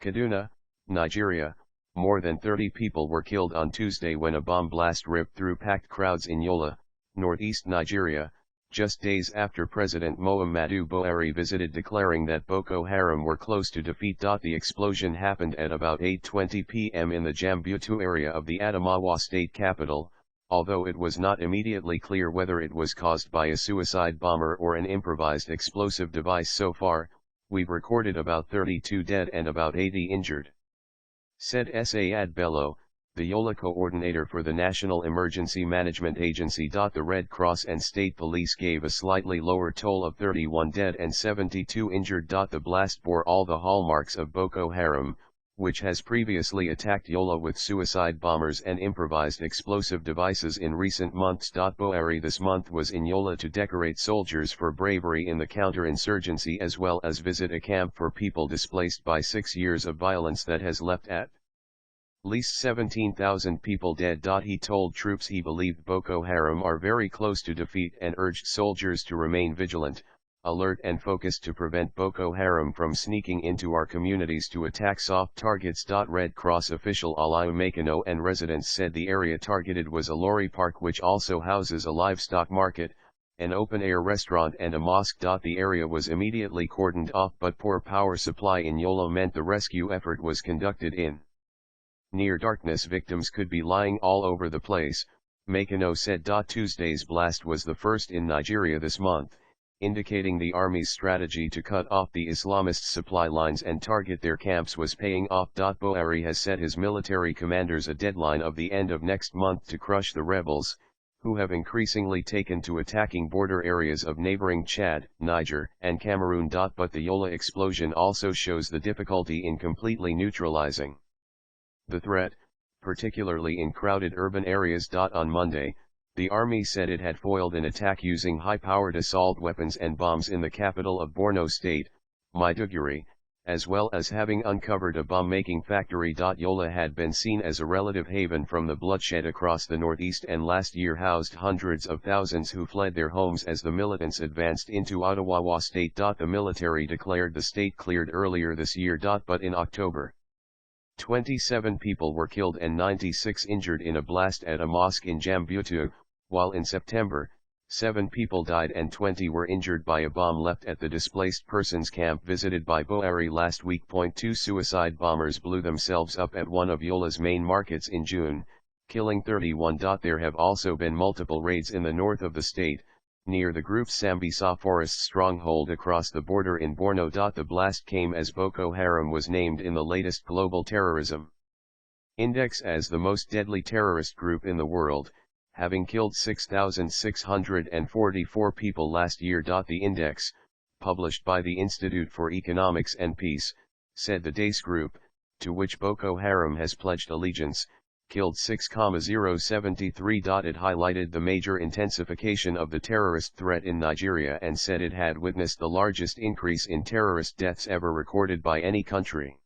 Kaduna, Nigeria, more than 30 people were killed on Tuesday when a bomb blast ripped through packed crowds in Yola, northeast Nigeria, just days after President Mohammadu Buhari visited declaring that Boko Haram were close to defeat. The explosion happened at about 8:20 p.m. in the Jambutu area of the Adamawa state capital, although it was not immediately clear whether it was caused by a suicide bomber or an improvised explosive device. So far, we've recorded about 32 dead and about 80 injured, said Sa'ad Bello, the Yola coordinator for the National Emergency Management Agency. The Red Cross and State Police gave a slightly lower toll of 31 dead and 72 injured. The blast bore all the hallmarks of Boko Haram, which has previously attacked Yola with suicide bombers and improvised explosive devices in recent months. Buhari this month was in Yola to decorate soldiers for bravery in the counterinsurgency as well as visit a camp for people displaced by 6 years of violence that has left at least 17,000 people dead. He told troops he believed Boko Haram are very close to defeat and urged soldiers to remain vigilant, alert and focused to prevent Boko Haram from sneaking into our communities to attack soft targets. Red Cross official Aliu Makano and residents said the area targeted was a lorry park which also houses a livestock market, an open-air restaurant and a mosque. The area was immediately cordoned off, but poor power supply in Yola meant the rescue effort was conducted in near darkness. Victims could be lying all over the place, Makano said. Tuesday's blast was the first in Nigeria this month, indicating the army's strategy to cut off the Islamist supply lines and target their camps was paying off. Buhari has set his military commanders a deadline of the end of next month to crush the rebels, who have increasingly taken to attacking border areas of neighboring Chad, Niger, and Cameroon. But the Yola explosion also shows the difficulty in completely neutralizing the threat, particularly in crowded urban areas. On Monday, the army said it had foiled an attack using high-powered assault weapons and bombs in the capital of Borno State, Maiduguri, as well as having uncovered a bomb-making factory. Yola had been seen as a relative haven from the bloodshed across the northeast and last year housed hundreds of thousands who fled their homes as the militants advanced into Adamawa State. The military declared the state cleared earlier this year. But in October, 27 people were killed and 96 injured in a blast at a mosque in Jambutu, while in September, 7 people died and 20 were injured by a bomb left at the displaced persons camp visited by Buhari last week. 2 suicide bombers blew themselves up at one of Yola's main markets in June, killing 31. There have also been multiple raids in the north of the state, near the group's Sambisa forest stronghold across the border in Borno. The blast came as Boko Haram was named in the latest Global Terrorism Index as the most deadly terrorist group in the world, having killed 6,644 people last year. The index, published by the Institute for Economics and Peace, said the DACE group, to which Boko Haram has pledged allegiance, killed 6,073. It highlighted the major intensification of the terrorist threat in Nigeria and said it had witnessed the largest increase in terrorist deaths ever recorded by any country.